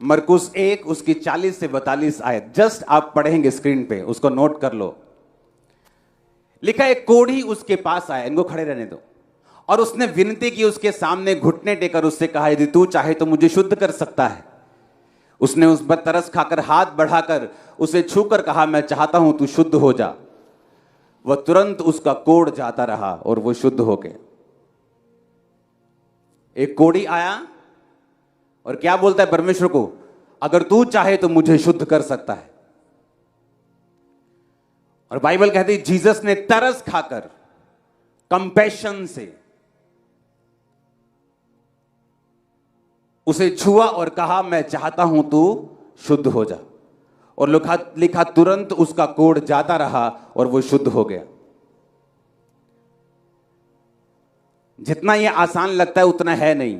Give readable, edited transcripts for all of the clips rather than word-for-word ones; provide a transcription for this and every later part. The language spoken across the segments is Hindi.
मरकुस 1 उसकी 40 से 42 आयत, जस्ट आप पढ़ेंगे स्क्रीन पे, उसको नोट कर लो। लिखा है, कोढ़ी उसके पास आया, इनको खड़े रहने दो, और उसने विनती की उसके सामने, घुटने टेकर उससे कहा, यदि तू चाहे तो मुझे शुद्ध कर सकता है। उसने उस पर तरस खाकर हाथ बढ़ाकर उसे छूकर कहा, मैं चाहता हूं तू शुद्ध हो जा। वह तुरंत उसका कोढ़ जाता रहा और वो शुद्ध हो गया। एक कोढ़ी आया और क्या बोलता है परमेश्वर को, अगर तू चाहे तो मुझे शुद्ध कर सकता है। और बाइबल कहती है जीसस ने तरस खाकर, कंपैशन से उसे छुआ और कहा, मैं चाहता हूं तू शुद्ध हो जा। और लिखा तुरंत उसका कोढ़ जाता रहा और वो शुद्ध हो गया। जितना ये आसान लगता है उतना है नहीं।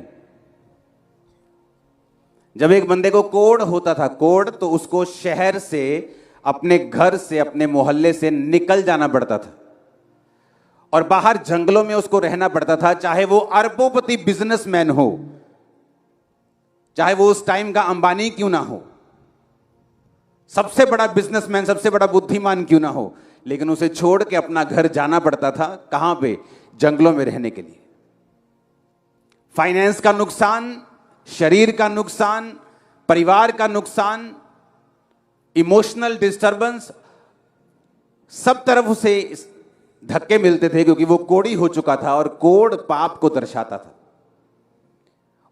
जब एक बंदे को कोढ़ होता था, कोढ़, तो उसको शहर से, अपने घर से, अपने मोहल्ले से निकल जाना पड़ता था और बाहर जंगलों में उसको रहना पड़ता था। चाहे वो अरबोपति बिजनेसमैन हो, चाहे वो उस टाइम का अंबानी क्यों ना हो, सबसे बड़ा बिजनेसमैन, सबसे बड़ा बुद्धिमान क्यों ना हो, लेकिन उसे छोड़ के अपना घर जाना पड़ता था। कहां पे? जंगलों में रहने के लिए। फाइनेंस का नुकसान, शरीर का नुकसान, परिवार का नुकसान, इमोशनल डिस्टर्बेंस, सब तरफ उसे धक्के मिलते थे, क्योंकि वो कोढ़ी हो चुका था और कोढ़ पाप को दर्शाता था।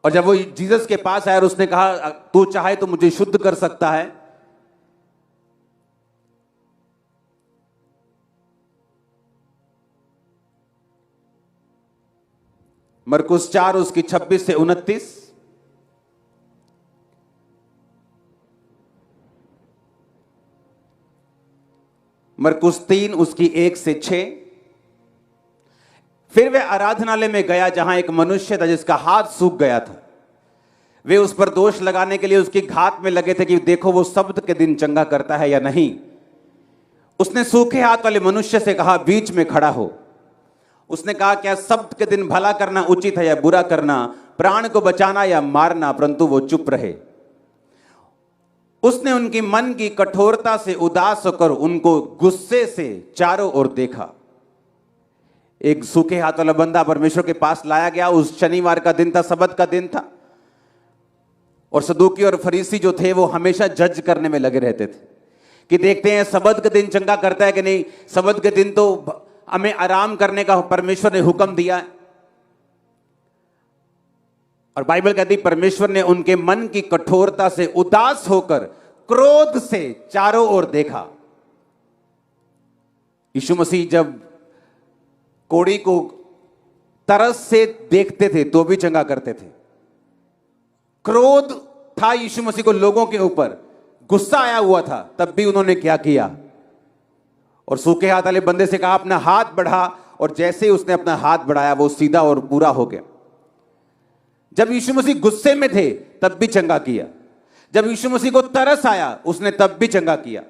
और जब वो जीसस के पास आया और उसने कहा, तू चाहे तो मुझे शुद्ध कर सकता है, मरकुस 4 उसकी 26 से 29, मरकुस 3 उसकी 1 से 6। फिर वह आराधनालय में गया जहां एक मनुष्य था जिसका हाथ सूख गया था। वे उस पर दोष लगाने के लिए उसकी घात में लगे थे कि देखो वो सब्त के दिन चंगा करता है या नहीं। उसने सूखे हाथ वाले मनुष्य से कहा, बीच में खड़ा हो। उसने कहा, क्या सब्त के दिन भला करना उचित है या बुरा करना, प्राण को बचाना या मारना? परंतु वो चुप रहे। उसने उनकी मन की कठोरता से उदास होकर उनको गुस्से से चारों ओर देखा। एक सूखे हाथ वाला बंदा परमेश्वर के पास लाया गया। उस शनिवार का दिन था, सब्त का दिन था, और सदूकी और फरीसी जो थे वो हमेशा जज करने में लगे रहते थे कि देखते हैं सब्त के दिन चंगा करता है कि नहीं, सब्त के दिन तो हमें आराम करने का परमेश्वर ने हुक्म दिया है। और बाइबल कहती परमेश्वर ने उनके मन की कठोरता से उदास होकर क्रोध से चारों ओर देखा। यीशु मसीह जब कोढ़ी को तरस से देखते थे तो भी चंगा करते थे। क्रोध था यीशु मसीह को लोगों के ऊपर, गुस्सा आया हुआ था, तब भी उन्होंने क्या किया? और सूखे हाथ वाले बंदे से कहा, अपना हाथ बढ़ा, और जैसे ही उसने अपना हाथ बढ़ाया वो सीधा और पूरा हो गया। जब यीशु मसीह गुस्से में थे तब भी चंगा किया। जब यीशु मसीह को तरस आया उसने तब भी चंगा किया।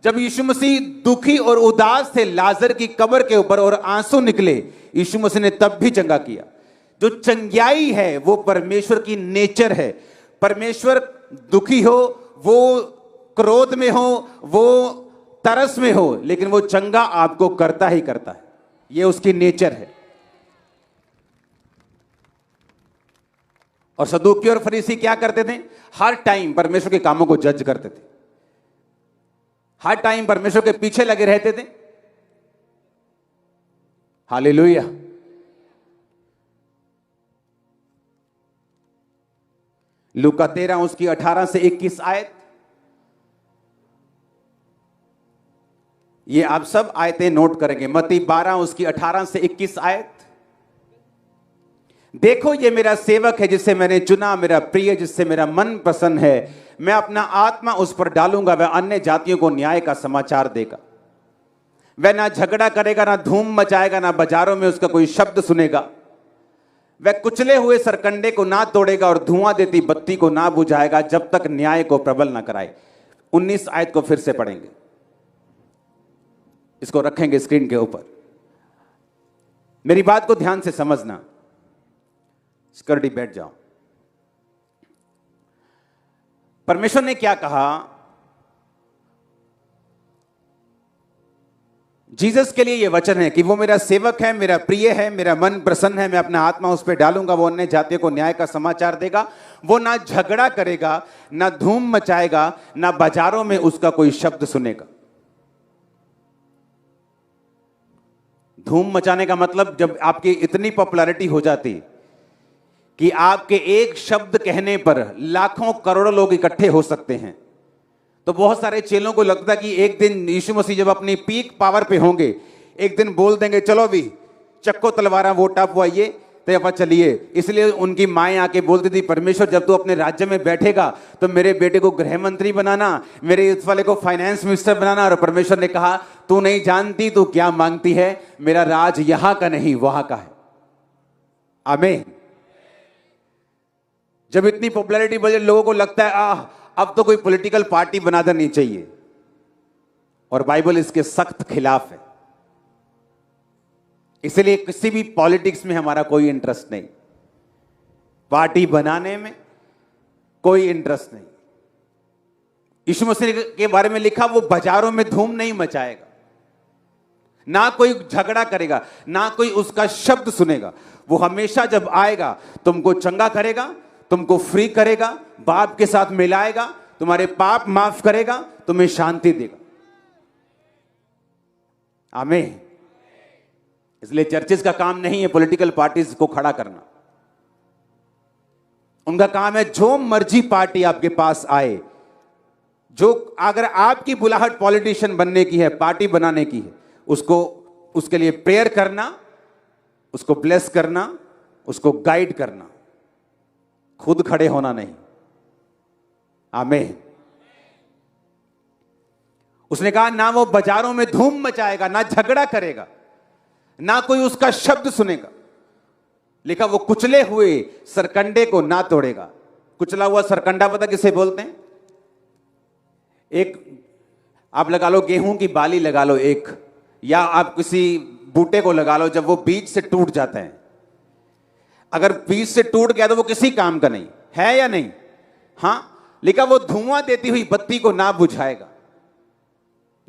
जब यीशु मसीह दुखी और उदास थे लाजर की कब्र के ऊपर और आंसू निकले, यीशु मसीह ने तब भी चंगा किया। जो चंगाई है वो परमेश्वर की नेचर है। परमेश्वर दुखी हो, वो क्रोध में हो, वो तरस में हो, लेकिन वो चंगा आपको करता ही करता है। ये उसकी नेचर है। और सदूकी और फरीसी क्या करते थे? हर टाइम परमेश्वर के कामों को जज करते थे, हर टाइम परमेश्वर के पीछे लगे रहते थे। हालेलुया। लूका 13 उसकी 18 से 21 आयत। ये आप सब आयतें नोट करेंगे। मत्ती 12 उसकी 18 से 21 आयत। देखो ये मेरा सेवक है जिसे मैंने चुना, मेरा प्रिय जिससे मेरा मन प्रसन्न है। मैं अपना आत्मा उस पर डालूंगा, वह अन्य जातियों को न्याय का समाचार देगा। वह ना झगड़ा करेगा, ना धूम मचाएगा, ना बाजारों में उसका कोई शब्द सुनेगा। वह कुचले हुए सरकंडे को ना तोड़ेगा और धुआं देती बत्ती को ना बुझाएगा, जब तक न्याय को प्रबल ना कराए। 19 आयत को फिर से पढ़ेंगे, इसको रखेंगे स्क्रीन के ऊपर। मेरी बात को ध्यान से समझना। सिक्योरिटी बैठ जाओ। परमेश्वर ने क्या कहा? जीसस के लिए यह वचन है कि वो मेरा सेवक है, मेरा प्रिय है, मेरा मन प्रसन्न है, मैं अपना आत्मा उस पर डालूंगा, वो अन्य जातियों को न्याय का समाचार देगा। वो ना झगड़ा करेगा, ना धूम मचाएगा, ना बाजारों में उसका कोई शब्द सुनेगा। धूम मचाने का मतलब जब आपकी इतनी पॉपुलैरिटी हो जाती कि आपके एक शब्द कहने पर लाखों करोड़ों लोग इकट्ठे हो सकते हैं, तो बहुत सारे चेलों को लगता कि एक दिन यीशु मसीह जब अपनी पीक पावर पे होंगे, एक दिन बोल देंगे चलो भी चक्को तलवारा वोट आप वो आइए तो अपन चलिए। इसलिए उनकी माएँ आके बोलती थी, परमेश्वर जब तू अपने राज्य में बैठेगा तो मेरे बेटे को गृह मंत्री बनाना, मेरे इस वाले को फाइनेंस मिनिस्टर बनाना। और परमेश्वर ने कहा, तू नहीं जानती तू क्या मांगती है, मेरा राज यहां का नहीं वहां का है। आमीन। जब इतनी पॉपुलैरिटी बढ़े, लोगों को लगता है अब तो कोई पॉलिटिकल पार्टी बना देनी चाहिए, और बाइबल इसके सख्त खिलाफ है। इसलिए किसी भी पॉलिटिक्स में हमारा कोई इंटरेस्ट नहीं, पार्टी बनाने में कोई इंटरेस्ट नहीं। यीशु मसीह के बारे में लिखा, वो बाजारों में धूम नहीं मचाएगा, ना कोई झगड़ा करेगा, ना कोई उसका शब्द सुनेगा। वो हमेशा जब आएगा तुमको चंगा करेगा, तुमको फ्री करेगा, बाप के साथ मिलाएगा, तुम्हारे पाप माफ करेगा, तुम्हें शांति देगा। आमीन। इसलिए चर्चेस का काम नहीं है पॉलिटिकल पार्टीज को खड़ा करना। उनका काम है जो मर्जी पार्टी आपके पास आए, जो अगर आपकी बुलाहट पॉलिटिशियन बनने की है, पार्टी बनाने की है, उसको उसके लिए प्रेयर करना, उसको ब्लेस करना, उसको गाइड करना, खुद खड़े होना नहीं। आमीन। उसने कहा ना वो बाजारों में धूम मचाएगा, ना झगड़ा करेगा, ना कोई उसका शब्द सुनेगा। लिखा, वो कुचले हुए सरकंडे को ना तोड़ेगा। कुचला हुआ सरकंडा पता किसे बोलते हैं? एक आप लगा लो, गेहूं की बाली लगा लो एक, या आप किसी बूटे को लगा लो, जब वो बीज से टूट जाता है, अगर बीज से टूट गया तो वो किसी काम का नहीं है, या नहीं? हां, लिखा वो धुआं देती हुई बत्ती को ना बुझाएगा।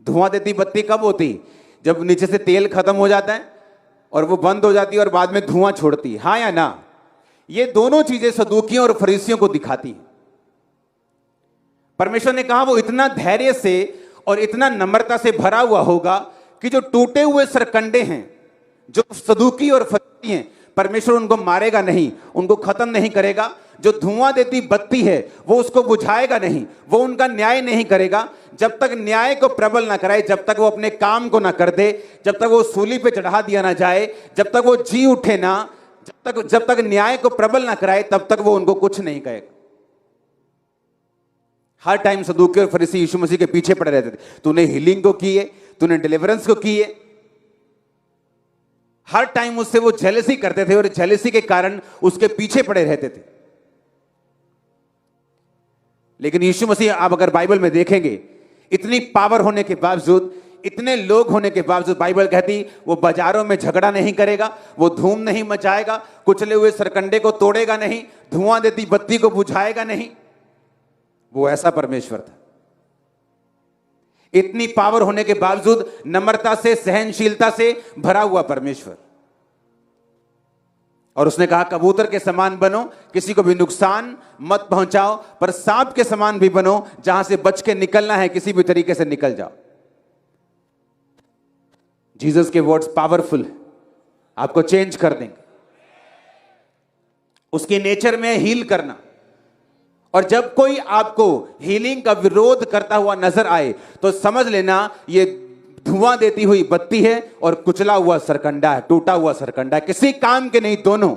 धुआं देती बत्ती कब होती? जब नीचे से तेल खत्म हो जाता है और वो बंद हो जाती है और बाद में धुआं छोड़ती है, हां या ना? ये दोनों चीजें सदूकियों और फरीसियों को दिखाती हैं। परमेश्वर ने कहा वो इतना धैर्य से और इतना नम्रता से भरा हुआ होगा कि जो टूटे हुए सरकंडे हैं, जो सदूकी और फरीसी हैं, परमेश्वर उनको मारेगा नहीं, उनको खत्म नहीं करेगा। जो धुआं देती बत्ती है वो उसको बुझाएगा नहीं, वो उनका न्याय नहीं करेगा। जब तक न्याय को प्रबल ना कराए, जब तक वो अपने काम को ना कर दे, जब तक वो सूली पे चढ़ा दिया ना जाए, जब तक वो जी उठे ना, जब तक न्याय को प्रबल ना कराए, तब तक वो उनको कुछ नहीं कहेगा। हर टाइम सदूकी और फरीसी यीशु मसीह के पीछे पड़े रहते थे। तूने हीलिंग को की है, तूने डिलीवरेंस को की है। हर टाइम उससे वो जेलसी करते थे और जेलसी के कारण उसके पीछे पड़े रहते थे। लेकिन यीशु मसीह, आप अगर बाइबल में देखेंगे, इतनी पावर होने के बावजूद, इतने लोग होने के बावजूद, बाइबल कहती वो बाजारों में झगड़ा नहीं करेगा, वो धूम नहीं मचाएगा, कुचले हुए सरकंडे को तोड़ेगा नहीं, धुआं देती बत्ती को बुझाएगा नहीं। वो ऐसा परमेश्वर था। इतनी पावर होने के बावजूद नम्रता से, सहनशीलता से भरा हुआ परमेश्वर। और उसने कहा कबूतर के समान बनो, किसी को भी नुकसान मत पहुंचाओ, पर सांप के समान भी बनो, जहां से बच के निकलना है किसी भी तरीके से निकल जाओ। जीसस के वर्ड्स पावरफुल है, आपको चेंज कर देंगे। उसके नेचर में हील करना। और जब कोई आपको हीलिंग का विरोध करता हुआ नजर आए तो समझ लेना ये धुआं देती हुई बत्ती है और कुचला हुआ सरकंडा है, टूटा हुआ सरकंडा है, किसी काम के नहीं दोनों।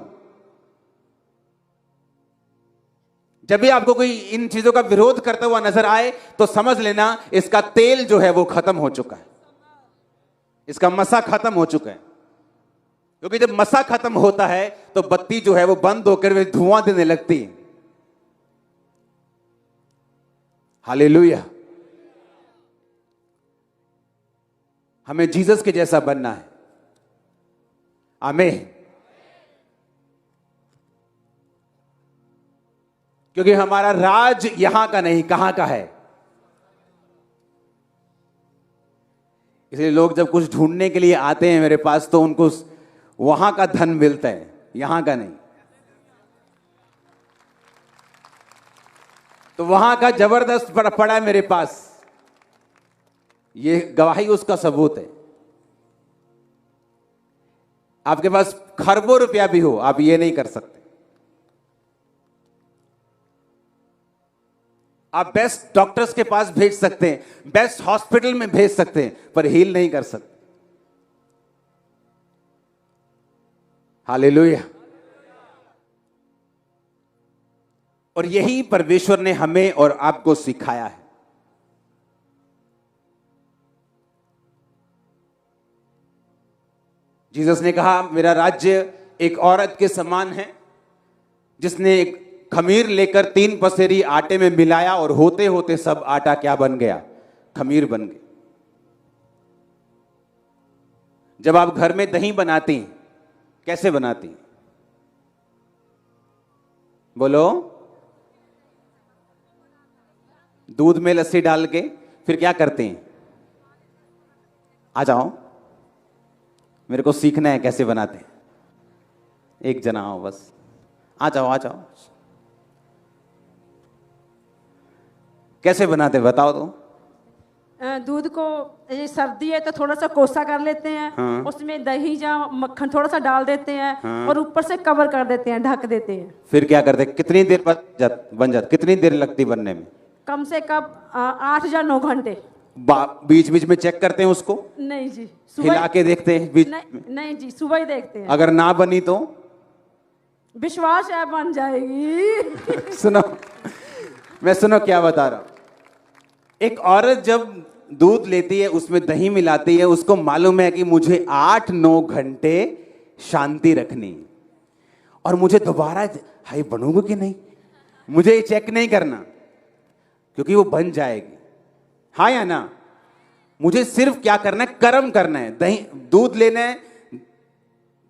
जब भी आपको कोई इन चीजों का विरोध करता हुआ नजर आए तो समझ लेना इसका तेल जो है वो खत्म हो चुका है, इसका मसा खत्म हो चुका है। क्योंकि जब मसा खत्म होता है तो बत्ती जो है वो बंद होकर वे धुआं देने लगती है। हालेलुया। हमें जीसस के जैसा बनना है। आमीन। क्योंकि हमारा राज यहां का नहीं, कहां का है। इसलिए लोग जब कुछ ढूंढने के लिए आते हैं मेरे पास, तो उनको वहां का धन मिलता है, यहां का नहीं। तो वहां का जबरदस्त पड़ा है मेरे पास, ये गवाही उसका सबूत है। आपके पास खरबों रुपया भी हो, आप ये नहीं कर सकते। आप बेस्ट डॉक्टर्स के पास भेज सकते हैं, बेस्ट हॉस्पिटल में भेज सकते हैं, पर हील नहीं कर सकते। हालेलुया। और यही परमेश्वर ने हमें और आपको सिखाया है। जीसस ने कहा, मेरा राज्य एक औरत के समान है जिसने एक खमीर लेकर 3 पसेरी आटे में मिलाया और होते होते सब आटा क्या बन गया? खमीर बन गया। जब आप घर में दही बनाती हैं, कैसे बनाती हैं? बोलो। दूध में लस्सी डाल के फिर क्या करते हैं? आ जाओ, मेरे को सीखना है कैसे बनाते हैं। एक जना आओ बस, आ जाओ आ जाओ। कैसे बनाते बताओ तो। दूध को, ये सर्दी है तो थोड़ा सा कोसा कर लेते हैं। हाँ। उसमें दही या मक्खन थोड़ा सा डाल देते हैं। हाँ। और ऊपर से कवर कर देते हैं, ढक देते हैं। फिर क्या करते? कितनी देर बन जाता? कितनी देर लगती बनने में? कम से कम 8 या 9 घंटे। बीच बीच में चेक करते हैं उसको? नहीं जी, हिला के देखते हैं बीच? नहीं जी, सुबह ही देखते हैं। अगर ना बनी तो? विश्वास है बन जाएगी। सुनो, मैं सुनो क्या बता रहा हूं। एक औरत जब दूध लेती है, उसमें दही मिलाती है, उसको मालूम है कि मुझे 8-9 घंटे शांति रखनी है और मुझे दोबारा हाय बनूंगा कि नहीं, मुझे ये चेक नहीं करना, क्योंकि वो बन जाएगी। हाँ या ना? मुझे सिर्फ क्या करना है? गर्म करना है। दही, दूध लेना है,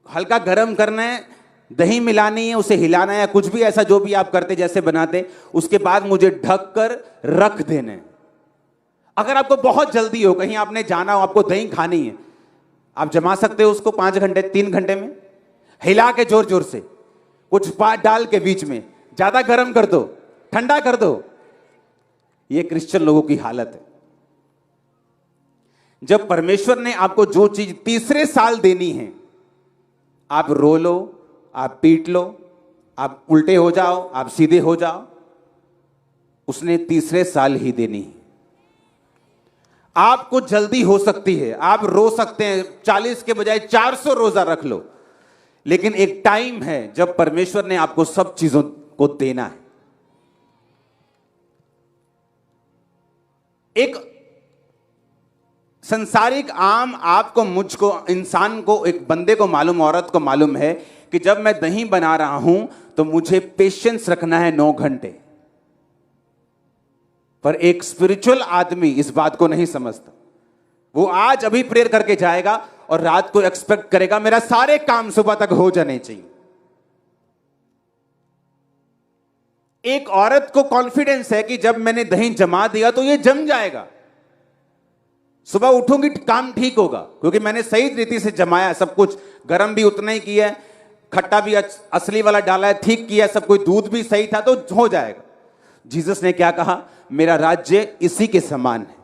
हल्का गर्म करना है, दही मिलानी है, उसे हिलाना है, कुछ भी ऐसा जो भी आप करते जैसे बनाते, उसके बाद मुझे ढक कर रख देना है। अगर आपको बहुत जल्दी हो, कहीं आपने जाना हो, आपको दही खानी है, आप जमा सकते हो उसको 5 घंटे 3 घंटे में, हिला के जोर जोर से, कुछ बात डाल के बीच में, ज्यादा गर्म कर दो, ठंडा कर दो। ये क्रिश्चियन लोगों की हालत है। जब परमेश्वर ने आपको जो चीज तीसरे साल देनी है, आप रो लो, आप पीट लो, आप उल्टे हो जाओ, आप सीधे हो जाओ, उसने तीसरे साल ही देनी है। आपको जल्दी हो सकती है, आप रो सकते हैं, 40 के बजाय 400 रोजा रख लो, लेकिन एक टाइम है जब परमेश्वर ने आपको सब चीजों को देना है। एक संसारिक आम आपको, मुझको, इंसान को, एक बंदे को मालूम, औरत को मालूम है कि जब मैं दही बना रहा हूं तो मुझे पेशेंस रखना है 9 घंटे। पर एक स्पिरिचुअल आदमी इस बात को नहीं समझता। वो आज अभी प्रेयर करके जाएगा और रात को एक्सपेक्ट करेगा मेरा सारे काम सुबह तक हो जाने चाहिए। एक औरत को कॉन्फिडेंस है कि जब मैंने दही जमा दिया तो ये जम जाएगा, सुबह उठूंगी काम ठीक होगा, क्योंकि मैंने सही रीति से जमाया, सब कुछ गर्म भी उतना ही किया है, खट्टा भी असली वाला डाला है, ठीक किया, सब कुछ दूध भी सही था, तो हो जाएगा। जीसस ने क्या कहा? मेरा राज्य इसी के समान है।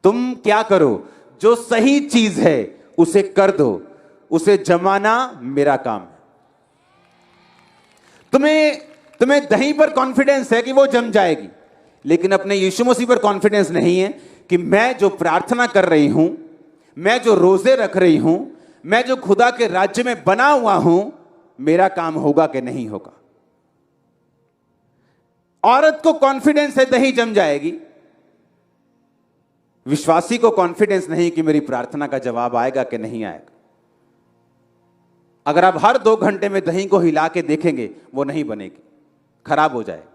तुम क्या करो? जो सही चीज है उसे कर दो, उसे जमाना मेरा काम है। तुम्हें दही पर कॉन्फिडेंस है कि वो जम जाएगी, लेकिन अपने यीशु मसीह पर कॉन्फिडेंस नहीं है कि मैं जो प्रार्थना कर रही हूं, मैं जो रोजे रख रही हूं, मैं जो खुदा के राज्य में बना हुआ हूं, मेरा काम होगा कि नहीं होगा। औरत को कॉन्फिडेंस है दही जम जाएगी, विश्वासी को कॉन्फिडेंस नहीं कि मेरी प्रार्थना का जवाब आएगा कि नहीं आएगा। अगर आप हर 2 घंटे में दही को हिला के देखेंगे, वो नहीं बनेगी, खराब हो जाएगी।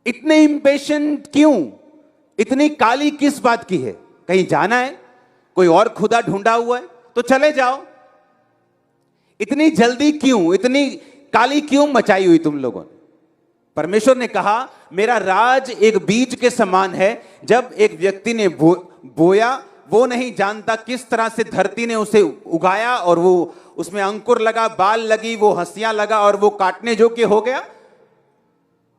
इतने इंपेशेंट क्यों? इतनी काली किस बात की है? कहीं जाना है, कोई और खुदा ढूंढा हुआ है तो चले जाओ। इतनी जल्दी क्यों, इतनी काली क्यों मचाई हुई तुम लोगों ने? परमेश्वर ने कहा मेरा राज एक बीज के समान है। जब एक व्यक्ति ने बोया, वो नहीं जानता किस तरह से धरती ने उसे उगाया और वो उसमें अंकुर लगा, बाल लगी, वो हंसियां लगा और वो काटने योग्य हो गया।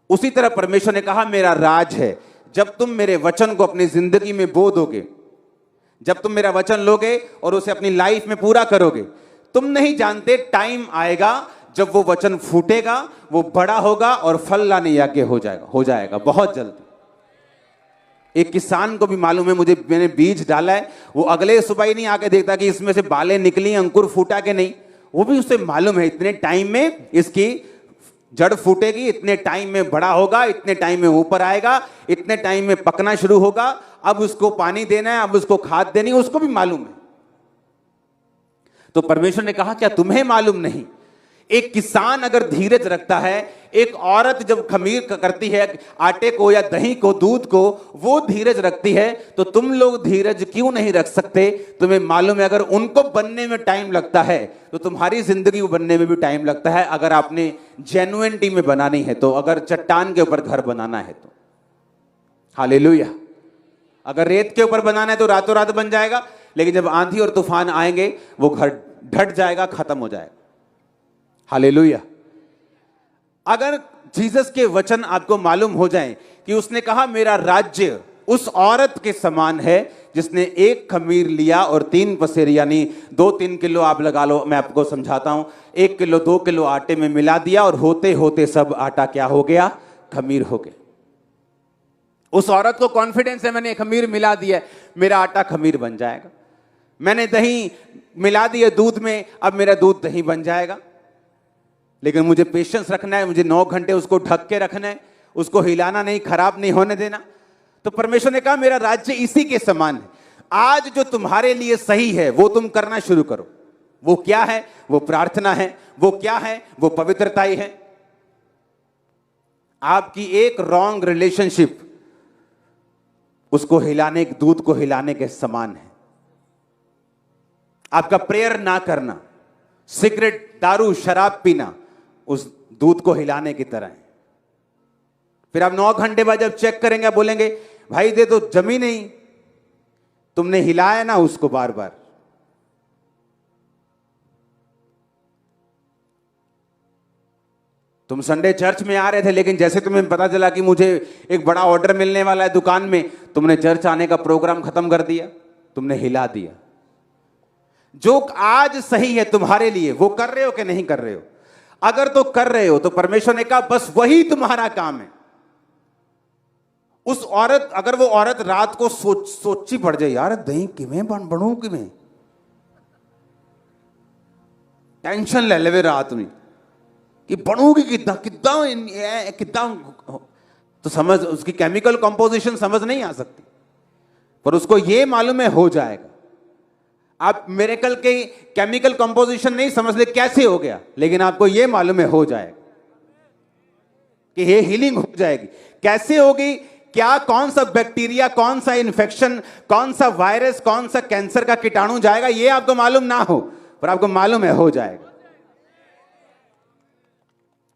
उसी तरह परमेश्वर ने कहा मेरा राज है, जब तुम मेरे वचन को अपनी जिंदगी में बो दोगे, जब तुम मेरा वचन लोगे और उसे अपनी लाइफ में पूरा करोगे, तुम नहीं जानते टाइम आएगा जब वो वचन फूटेगा, वो बड़ा होगा और फल लाने योग्य हो जाएगा बहुत जल्दी। एक किसान को भी मालूम है, मैंने बीज डाला है, वो अगले सुबह ही नहीं आके देखता कि इसमें से बालें निकली, अंकुर फूटा के नहीं। वो भी उसे मालूम है इतने टाइम में इसकी जड़ फूटेगी, इतने टाइम में बड़ा होगा, इतने टाइम में ऊपर आएगा, इतने टाइम में पकना शुरू होगा, अब उसको पानी देना है, अब उसको खाद देनी, उसको भी मालूम है। तो परमेश्वर ने कहा क्या तुम्हें मालूम नहीं? एक किसान अगर धीरज रखता है, एक औरत जब खमीर करती है आटे को या दही को, दूध को, वो धीरज रखती है, तो तुम लोग धीरज क्यों नहीं रख सकते? तुम्हें मालूम है अगर उनको बनने में टाइम लगता है तो तुम्हारी जिंदगी बनने में भी टाइम लगता है, अगर आपने जेन्युइनिटी में बनानी है तो, अगर चट्टान के ऊपर घर बनाना है तो। हालेलुया। अगर रेत के ऊपर बनाना है तो रातों रात बन जाएगा, लेकिन जब आंधी और तूफान आएंगे वो घर ढट जाएगा, खत्म हो जाएगा। हालेलुया। अगर जीसस के वचन आपको मालूम हो जाएं कि उसने कहा मेरा राज्य उस औरत के समान है जिसने एक खमीर लिया और 3 पसेरी यानी 2-3 किलो आप लगा लो, मैं आपको समझाता हूं, 1 किलो 2 किलो आटे में मिला दिया और होते होते सब आटा क्या हो गया? खमीर हो गया। उस औरत को कॉन्फिडेंस है मैंने खमीर मिला दिया, मेरा आटा खमीर बन जाएगा। मैंने दही मिला दिया दूध में, अब मेरा दूध दही बन जाएगा। लेकिन मुझे पेशेंस रखना है, मुझे 9 घंटे उसको ढक के रखना है, उसको हिलाना नहीं, खराब नहीं होने देना। तो परमेश्वर ने कहा मेरा राज्य इसी के समान है। आज जो तुम्हारे लिए सही है वो तुम करना शुरू करो। वो क्या है? वो प्रार्थना है। वो क्या है? वो पवित्रता ही है। आपकी एक रॉन्ग रिलेशनशिप उसको हिलाने, दूध को हिलाने के समान है। आपका प्रेयर ना करना, सिगरेट, दारू, शराब पीना उस दूध को हिलाने की तरह है। फिर आप 9 घंटे बाद जब चेक करेंगे, आप बोलेंगे भाई दे तो जमी नहीं, तुमने हिलाया ना उसको बार बार। तुम संडे चर्च में आ रहे थे, लेकिन जैसे तुम्हें पता चला कि मुझे एक बड़ा ऑर्डर मिलने वाला है दुकान में, तुमने चर्च आने का प्रोग्राम खत्म कर दिया, तुमने हिला दिया। जो आज सही है तुम्हारे लिए वो कर रहे हो कि नहीं कर रहे हो? अगर तो कर रहे हो तो परमेश्वर ने कहा बस वही तुम्हारा काम है। उस औरत, अगर वो औरत रात को सोची पड़ जाए, यार दही किवें बनू किवें, टेंशन ले लेवे रात में कि बनूगी कितना कितना, तो समझ उसकी केमिकल कंपोजिशन समझ नहीं आ सकती, पर उसको ये मालूम है हो जाएगा। आप मिरेकल के केमिकल कंपोजिशन नहीं समझ ले कैसे हो गया, लेकिन आपको यह मालूम है हो जाएगा कि ये हीलिंग हो जाएगी। कैसे होगी? क्या, कौन सा बैक्टीरिया, कौन सा इन्फेक्शन, कौन सा वायरस, कौन सा कैंसर का कीटाणु जाएगा, ये आपको मालूम ना हो, पर आपको मालूम है हो जाएगा।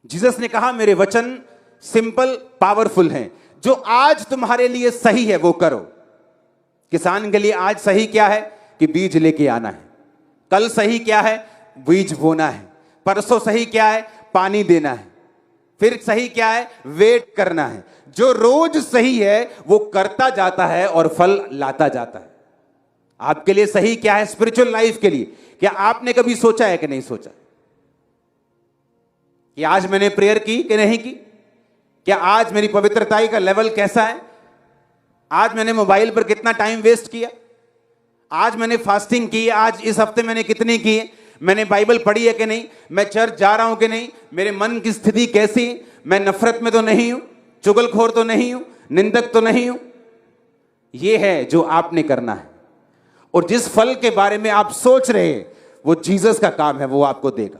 जीसस ने कहा मेरे वचन सिंपल पावरफुल हैं, जो आज तुम्हारे लिए सही है वो करो। किसान के लिए आज सही क्या है? कि बीज लेके आना है। कल सही क्या है? बीज बोना है। परसों सही क्या है? पानी देना है। फिर सही क्या है? वेट करना है। जो रोज सही है वो करता जाता है और फल लाता जाता है। आपके लिए सही क्या है स्पिरिचुअल लाइफ के लिए? क्या आपने कभी सोचा है कि नहीं सोचा कि आज मैंने प्रेयर की कि नहीं की? क्या आज मेरी पवित्रताई का लेवल कैसा है? आज मैंने मोबाइल पर कितना टाइम वेस्ट किया? आज मैंने फास्टिंग की? आज इस हफ्ते मैंने कितनी की है? मैंने बाइबल पढ़ी है कि नहीं? मैं चर्च जा रहा हूं कि नहीं? मेरे मन की स्थिति कैसी है? मैं नफरत में तो नहीं हूं, चुगलखोर तो नहीं हूं, निंदक तो नहीं हूं। यह है जो आपने करना है। और जिस फल के बारे में आप सोच रहे हैं वो जीसस का काम है, वो आपको देगा।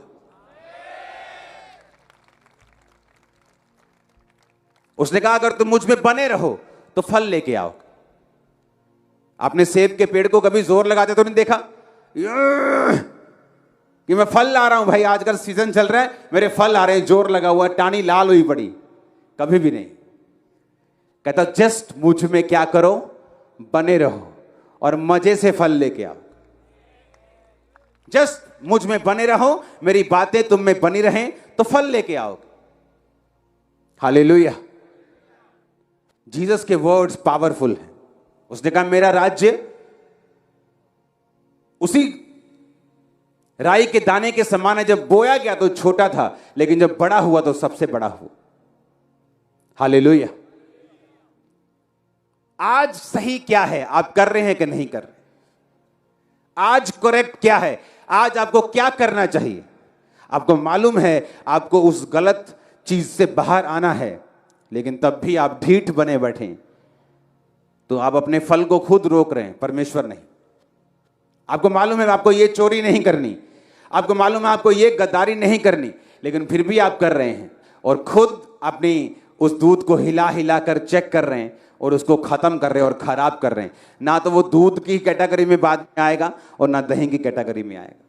उसने कहा अगर तुम मुझ में बने रहो तो फल लेके आओ। आपने सेब के पेड़ को कभी जोर लगाते तो नहीं देखा कि मैं फल ला रहा हूं भाई, आजकल सीजन चल रहा है, मेरे फल आ रहे हैं, जोर लगा हुआ, टानी लाल हुई पड़ी, कभी भी नहीं। कहता जस्ट मुझ में क्या करो, बने रहो और मजे से फल लेके आओ। जस्ट मुझ में बने रहो, मेरी बातें तुम में बनी रहें तो फल लेके आओगे। हालेलुया। जीसस के वर्ड्स पावरफुल हैं। उसने कहा मेरा राज्य उसी राई के दाने के समान है, जब बोया गया तो छोटा था, लेकिन जब बड़ा हुआ तो सबसे बड़ा हुआ। हालेलुया। आज सही क्या है, आप कर रहे हैं कि नहीं कर रहे? आज करेक्ट क्या है, आज आपको क्या करना चाहिए? आपको मालूम है आपको उस गलत चीज से बाहर आना है, लेकिन तब भी आप ढीठ बने बैठे, तो आप अपने फल को खुद रोक रहे हैं, परमेश्वर नहीं। आपको मालूम है आपको ये चोरी नहीं करनी, आपको मालूम है आपको ये गद्दारी नहीं करनी, लेकिन फिर भी आप कर रहे हैं और खुद अपनी उस दूध को हिला हिला कर चेक कर रहे हैं और उसको खत्म कर रहे हैं और खराब कर रहे हैं। ना तो वो दूध की कैटेगरी में बाद में आएगा और ना दही की कैटेगरी में आएगा।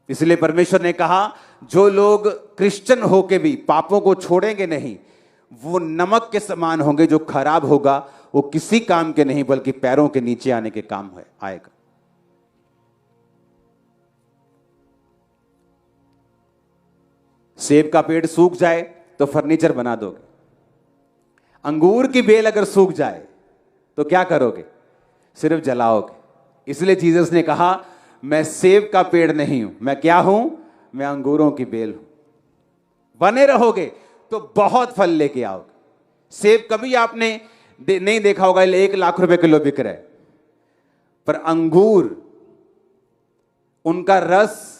इसलिए परमेश्वर ने कहा जो लोग क्रिश्चियन होके भी पापों को छोड़ेंगे नहीं, वो नमक के समान होंगे, जो खराब होगा वो किसी काम के नहीं बल्कि पैरों के नीचे आने के काम आएगा। सेब का पेड़ सूख जाए तो फर्नीचर बना दोगे, अंगूर की बेल अगर सूख जाए तो क्या करोगे? सिर्फ जलाओगे। इसलिए जीसस ने कहा मैं सेब का पेड़ नहीं हूं, मैं क्या हूं? मैं अंगूरों की बेल हूं। बने रहोगे तो बहुत फल लेके आओगे। सेब कभी आपने नहीं देखा होगा 1 लाख रुपए किलो बिक रहा है, पर अंगूर, उनका रस,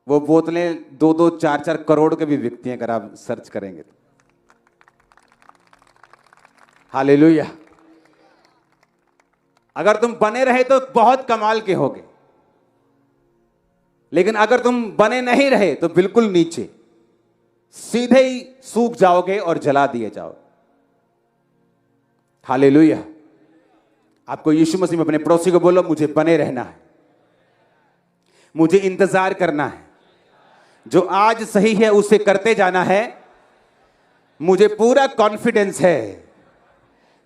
वो बोतलें 2-2, 4-4 करोड़ के भी बिकती हैं अगर आप सर्च करेंगे तो। हालेलुया। अगर तुम बने रहे तो बहुत कमाल के होगे, लेकिन अगर तुम बने नहीं रहे तो बिल्कुल नीचे, सीधे ही सूख जाओगे और जला दिए जाओगे। हालेलुया। आपको यीशु मसीह में अपने पड़ोसी को बोलो मुझे बने रहना है, मुझे इंतजार करना है, जो आज सही है उसे करते जाना है। मुझे पूरा कॉन्फिडेंस है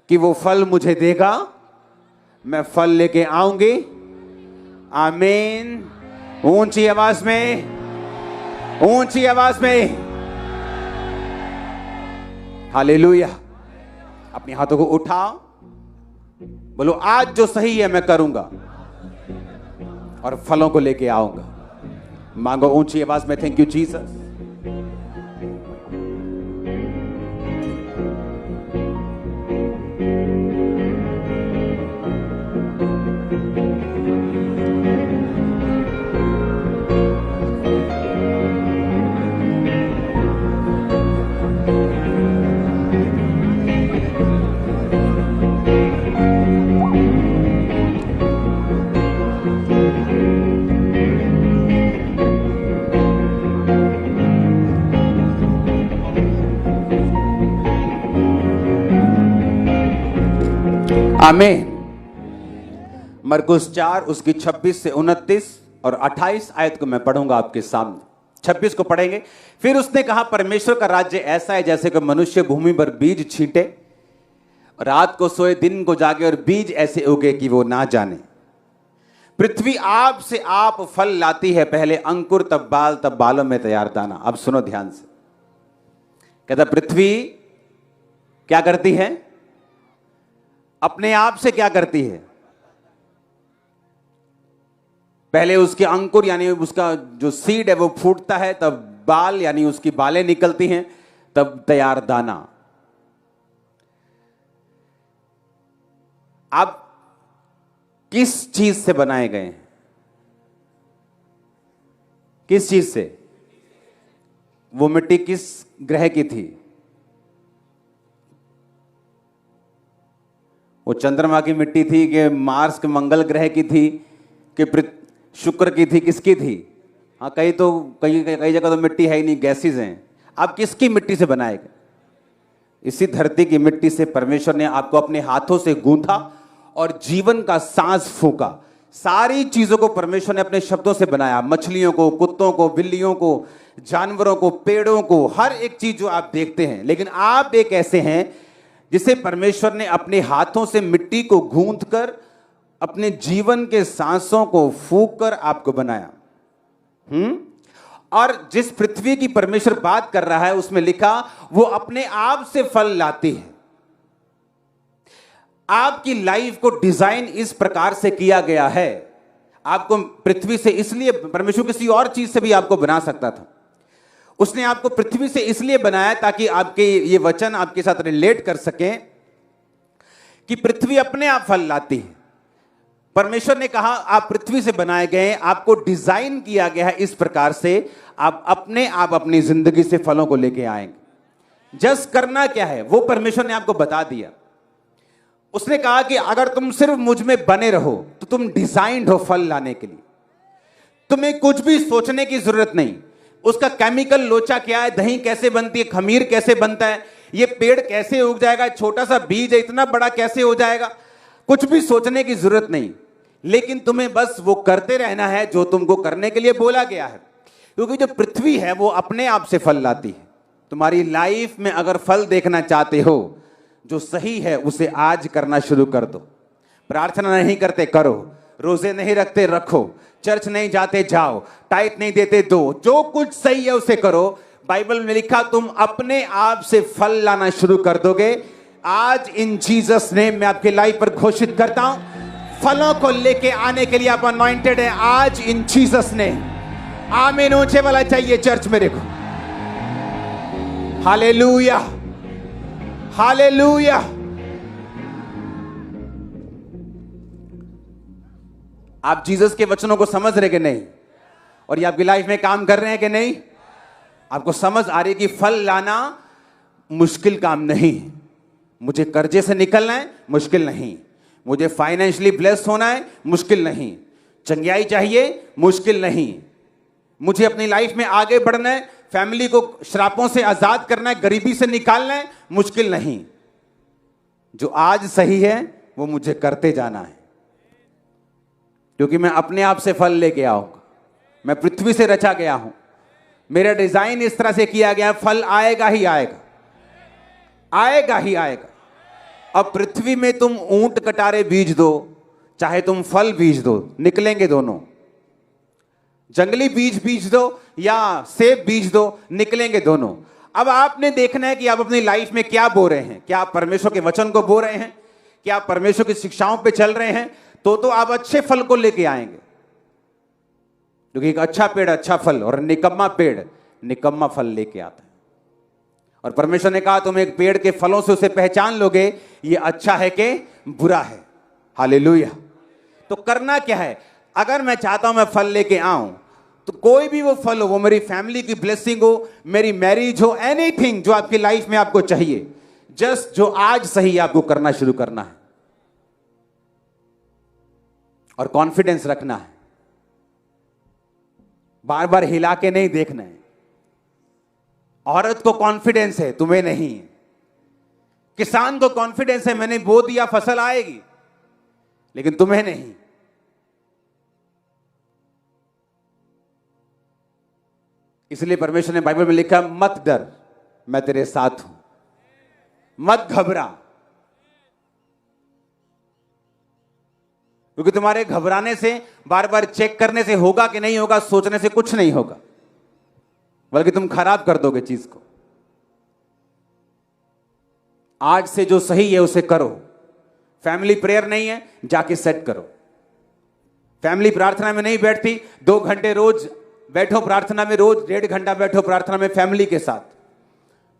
कि वो फल मुझे देगा, मैं फल लेके आऊंगी। आमीन। ऊंची आवाज में, ऊंची आवाज में हालेलुया। अपने हाथों को उठाओ, बोलो आज जो सही है मैं करूंगा और फलों को लेके आऊंगा। मांगो ऊंची आवाज में, थैंक यू जीसस। आमीन। मरकुस 4 उसकी 26 से 29 और 28 आयत को मैं पढ़ूंगा आपके सामने। 26 को पढ़ेंगे। फिर उसने कहा परमेश्वर का राज्य ऐसा है जैसे कि मनुष्य भूमि पर बीज छींटे, रात को सोए दिन को जागे और बीज ऐसे उगे कि वो ना जाने। पृथ्वी आप से आप फल लाती है, पहले अंकुर तब बाल तब बालों में तैयार दाना। अब सुनो ध्यान से। कहता पृथ्वी क्या करती है? अपने आप से क्या करती है? पहले उसके अंकुर यानी उसका जो सीड है वो फूटता है, तब बाल यानी उसकी बालें निकलती हैं, तब तैयार दाना। आप किस चीज से बनाए गए हैं? किस चीज से? वो मिट्टी किस ग्रह की थी? वो चंद्रमा की मिट्टी थी कि मार्स के मंगल ग्रह की थी कि शुक्र की थी? किसकी थी? हाँ, कई जगह तो मिट्टी है ही नहीं, गैसेस हैं। आप किसकी मिट्टी से बनाए गए? इसी धरती की मिट्टी से परमेश्वर ने आपको अपने हाथों से गूंथा और जीवन का सांस फूंका। सारी चीजों को परमेश्वर ने अपने शब्दों से बनाया। मछलियों को, कुत्तों को, बिल्लियों को, जानवरों को, पेड़ों को, हर एक चीज जो आप देखते हैं। लेकिन आप एक ऐसे हैं जिसे परमेश्वर ने अपने हाथों से मिट्टी को गूंथ कर अपने जीवन के सांसों को फूंक कर आपको बनाया। और जिस पृथ्वी की परमेश्वर बात कर रहा है उसमें लिखा वो अपने आप से फल लाती है। आपकी लाइफ को डिजाइन इस प्रकार से किया गया है। आपको पृथ्वी से इसलिए, परमेश्वर किसी और चीज से भी आपको बना सकता था, उसने आपको पृथ्वी से इसलिए बनाया ताकि आपके ये वचन आपके साथ रिलेट कर सकें कि पृथ्वी अपने आप फल लाती है। परमेश्वर ने कहा आप पृथ्वी से बनाए गए, आपको डिजाइन किया गया है इस प्रकार से आप अपने आप अपनी जिंदगी से फलों को लेके आएंगे। जस्ट करना क्या है वो परमेश्वर ने आपको बता दिया। उसने कहा कि अगर तुम सिर्फ मुझ में बने रहो तो तुम डिजाइन्ड हो फल लाने के लिए। तुम्हें कुछ भी सोचने की जरूरत नहीं। उसका केमिकल लोचा क्या है, दही कैसे बनती है, खमीर कैसे बनता है, ये पेड़ कैसे उग जाएगा, छोटा सा बीज है इतना बड़ा कैसे हो जाएगा, कुछ भी सोचने की जरूरत नहीं। लेकिन तुम्हें बस वो करते रहना है जो तुमको करने के लिए बोला गया है। क्योंकि जो पृथ्वी है वो अपने आप से फल लाती है। तुम्हारी लाइफ में अगर फल देखना चाहते हो, जो सही है उसे आज करना शुरू कर दो। प्रार्थना नहीं करते करो, रोजे नहीं रखते रखो, चर्च नहीं जाते जाओ, टाइट नहीं देते दो, जो कुछ सही है उसे करो। बाइबल में लिखा तुम अपने आप से फल लाना शुरू कर दोगे। आज इन जीसस नेम में आपकी लाइफ पर घोषित करता हूं फलों को लेके आने के लिए आप अनॉइंटेड है आज इन जीसस नेम। आमीन ऊंचे वाला चाहिए चर्च मेरे को। Hallelujah hallelujah. आप जीसस के वचनों को समझ रहे कि नहीं, और ये आपकी लाइफ में काम कर रहे हैं कि नहीं? आपको समझ आ रही है कि फल लाना मुश्किल काम नहीं। मुझे कर्जे से निकलना है, मुश्किल नहीं। मुझे फाइनेंशियली ब्लेस्ड होना है, मुश्किल नहीं। चंगियाई चाहिए, मुश्किल नहीं। मुझे अपनी लाइफ में आगे बढ़ना है, फैमिली को श्रापों से आजाद करना है, गरीबी से निकालना है, मुश्किल नहीं। जो आज सही है वो मुझे करते जाना है, क्योंकि मैं अपने आप से फल लेके आऊंगा। मैं पृथ्वी से रचा गया हूं, मेरा डिजाइन इस तरह से किया गया है, फल आएगा ही आएगा, आएगा ही आएगा। अब पृथ्वी में तुम ऊंट कटारे बीज दो, चाहे तुम फल बीज दो, निकलेंगे दोनों। जंगली बीज दो या सेब बीज दो, निकलेंगे दोनों। अब आपने देखना है कि आप अपनी लाइफ में क्या बो रहे हैं। क्या आप परमेश्वर के वचन को बो रहे हैं? क्या आप परमेश्वर की शिक्षाओं पे चल रहे हैं? तो आप अच्छे फल को लेके आएंगे। क्योंकि एक अच्छा पेड़ अच्छा फल, और निकम्मा पेड़ निकम्मा फल लेके आता है। और परमेश्वर ने कहा तुम एक पेड़ के फलों से उसे पहचान लोगे ये अच्छा है कि बुरा है। हालेलुया। तो करना क्या है? अगर मैं चाहता हूं मैं फल लेके आऊं, तो कोई भी वो फल हो, वो मेरी फैमिली की ब्लेसिंग हो, मेरी मैरिज हो, एनीथिंग जो आपकी लाइफ में आपको चाहिए, जस्ट जो आज सही है आपको करना शुरू करना है। और कॉन्फिडेंस रखना है, बार बार हिला के नहीं देखना है। औरत को कॉन्फिडेंस है, तुम्हें नहीं है। किसान को कॉन्फिडेंस है, मैंने बो दिया फसल आएगी, लेकिन तुम्हें नहीं। इसलिए परमेश्वर ने बाइबल में लिखा मत डर, मैं तेरे साथ हूं, मत घबरा। क्योंकि तुम्हारे घबराने से, बार बार चेक करने से होगा कि नहीं होगा, सोचने से कुछ नहीं होगा, बल्कि तुम खराब कर दोगे चीज को। आज से जो सही है उसे करो। फैमिली प्रेयर नहीं है, जाके सेट करो। फैमिली प्रार्थना में नहीं बैठती, 2 घंटे रोज बैठो प्रार्थना में, रोज 1.5 घंटा बैठो प्रार्थना में फैमिली के साथ।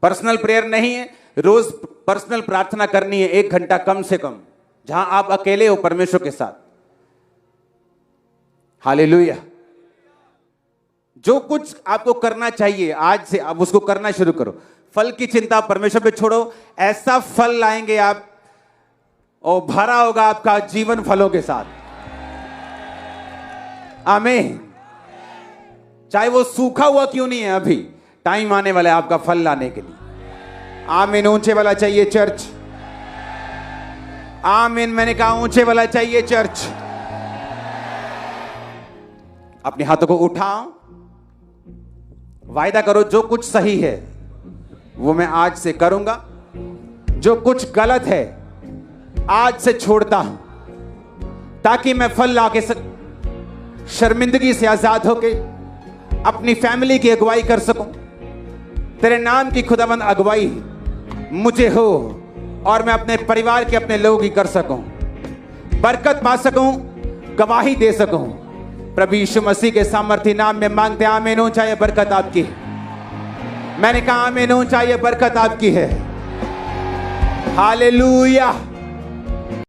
पर्सनल प्रेयर नहीं है, रोज पर्सनल प्रार्थना करनी है 1 घंटा कम से कम, जहां आप अकेले हो परमेश्वर के साथ। हालेलुया। जो कुछ आपको करना चाहिए आज से आप उसको करना शुरू करो। फल की चिंता परमेश्वर पे छोड़ो, ऐसा फल लाएंगे आप और भरा होगा आपका जीवन फलों के साथ। आमीन। चाहे वो सूखा हुआ क्यों नहीं है, अभी टाइम आने वाला है आपका फल लाने के लिए। आमीन। ऊंचे वाला चाहिए चर्च। आमीन। मैंने कहा ऊंचे वाला चाहिए चर्च। अपने हाथों को उठाओ, वायदा करो जो कुछ सही है वो मैं आज से करूंगा, जो कुछ गलत है आज से छोड़ता हूं, ताकि मैं फल लाके शर्मिंदगी से आजाद होके अपनी फैमिली की अगुवाई कर सकूं। तेरे नाम की खुदावंद अगुवाई मुझे हो और मैं अपने परिवार के, अपने लोगों की कर सकूं, बरकत पा सकूं, गवाही दे सकूं। प्रभु यीशु मसीह के सामर्थी नाम में मांगते आमीन। हो चाहिए बरकत आपकी है। मैंने कहा आमीन। हो चाहिए बरकत आपकी है। हालेलुया।